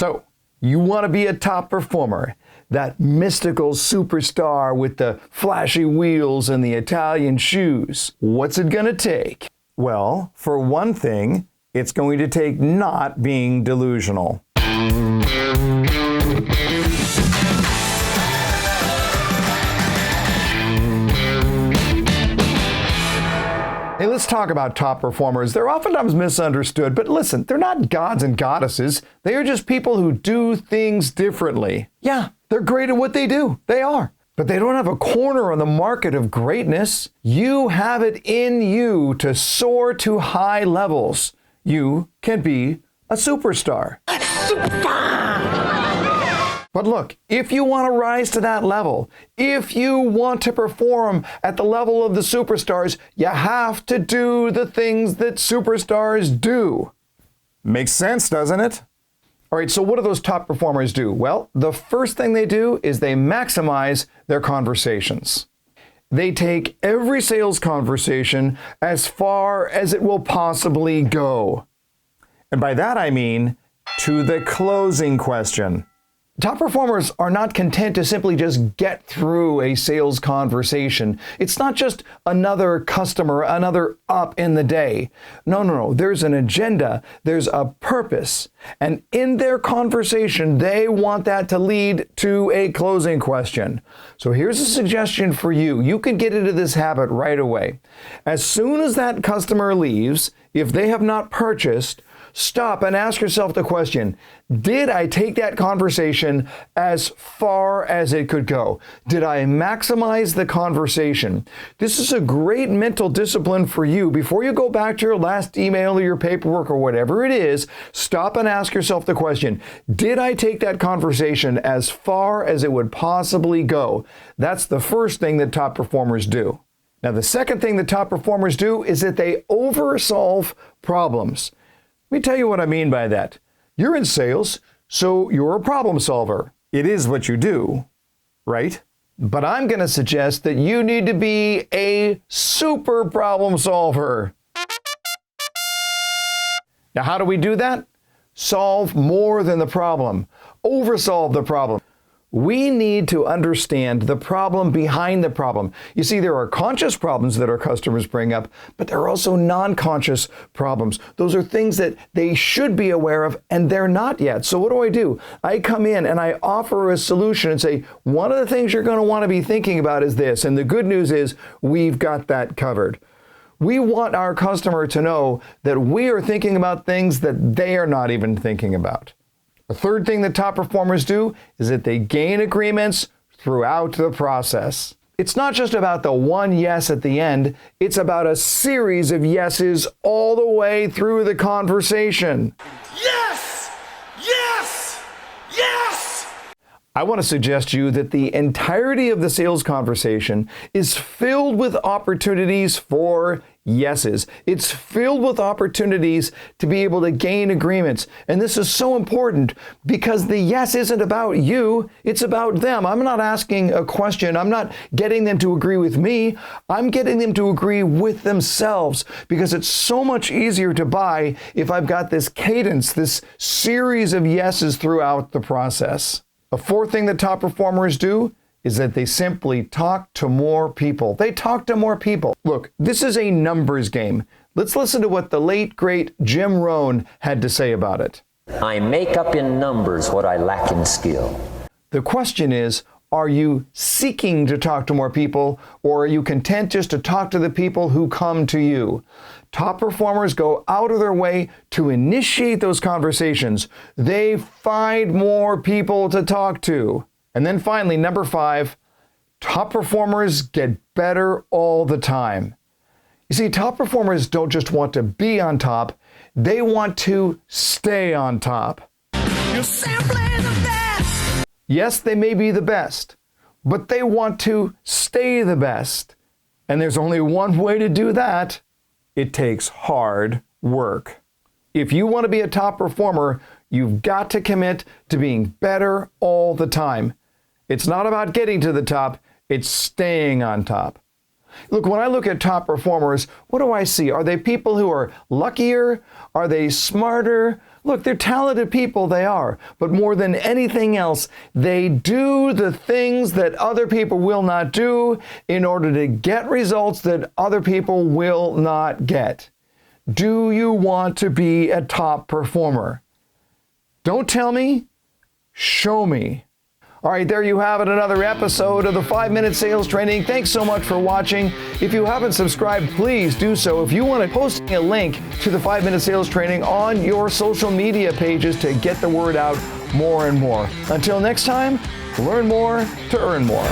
So, you want to be a top performer, that mystical superstar with the flashy wheels and the Italian shoes. What's it going to take? Well, for one thing, it's going to take not being delusional. Hey, let's talk about top performers. They're oftentimes misunderstood, but listen, they're not gods and goddesses. They are just people who do things differently. Yeah, they're great at what they do. They are. But they don't have a corner on the market of greatness. You have it in you to soar to high levels. You can be a superstar. A superstar! But look, if you want to rise to that level, if you want to perform at the level of the superstars, you have to do the things that superstars do. Makes sense, doesn't it? All right, so what do those top performers do? Well, the first thing they do is they maximize their conversations. They take every sales conversation as far as it will possibly go. And by that I mean to the closing question. Top performers are not content to simply just get through a sales conversation. It's not just another customer, another up in the day. No. There's an agenda. There's a purpose. And in their conversation, they want that to lead to a closing question. So here's a suggestion for you. You can get into this habit right away. As soon as that customer leaves, if they have not purchased, stop and ask yourself the question, did I take that conversation as far as it could go? Did I maximize the conversation? This is a great mental discipline for you. Before you go back to your last email or your paperwork or whatever it is, stop and ask yourself the question, did I take that conversation as far as it would possibly go? That's the first thing that top performers do. Now, the second thing that top performers do is that they oversolve problems. Let me tell you what I mean by that. You're in sales, so you're a problem solver. It is what you do, right? But I'm going to suggest that you need to be a super problem solver. Now, how do we do that? Solve more than the problem. Oversolve the problem. We need to understand the problem behind the problem. You see, there are conscious problems that our customers bring up, but there are also non-conscious problems. Those are things that they should be aware of, and they're not yet. So what do? I come in and I offer a solution and say, one of the things you're going to want to be thinking about is this. And the good news is we've got that covered. We want our customer to know that we are thinking about things that they are not even thinking about. The third thing that top performers do is that they gain agreements throughout the process. It's not just about the one yes at the end, it's about a series of yeses all the way through the conversation. Yes! Yes! Yes! I want to suggest to you that the entirety of the sales conversation is filled with opportunities for yeses. It's filled with opportunities to be able to gain agreements. And this is so important because the yes isn't about you, it's about them. I'm not asking a question. I'm not getting them to agree with me. I'm getting them to agree with themselves because it's so much easier to buy if I've got this cadence, this series of yeses throughout the process. The fourth thing that top performers do is that they simply talk to more people. They talk to more people. Look, this is a numbers game. Let's listen to what the late, great Jim Rohn had to say about it. I make up in numbers what I lack in skill. The question is, are you seeking to talk to more people, or are you content just to talk to the people who come to you? Top performers go out of their way to initiate those conversations. They find more people to talk to. And then finally, number 5, top performers get better all the time. You see, top performers don't just want to be on top, they want to stay on top. You're simply the best! Yes, they may be the best, but they want to stay the best. And there's only one way to do that. It takes hard work. If you want to be a top performer, you've got to commit to being better all the time. It's not about getting to the top, it's staying on top. Look, when I look at top performers, what do I see? Are they people who are luckier? Are they smarter? Look, they're talented people, they are. But more than anything else, they do the things that other people will not do in order to get results that other people will not get. Do you want to be a top performer? Don't tell me, show me. All right, there you have it, another episode of the 5-Minute Sales Training. Thanks so much for watching. If you haven't subscribed, please do so. If you want to post a link to the 5-Minute Sales Training on your social media pages to get the word out more and more. Until next time, learn more to earn more.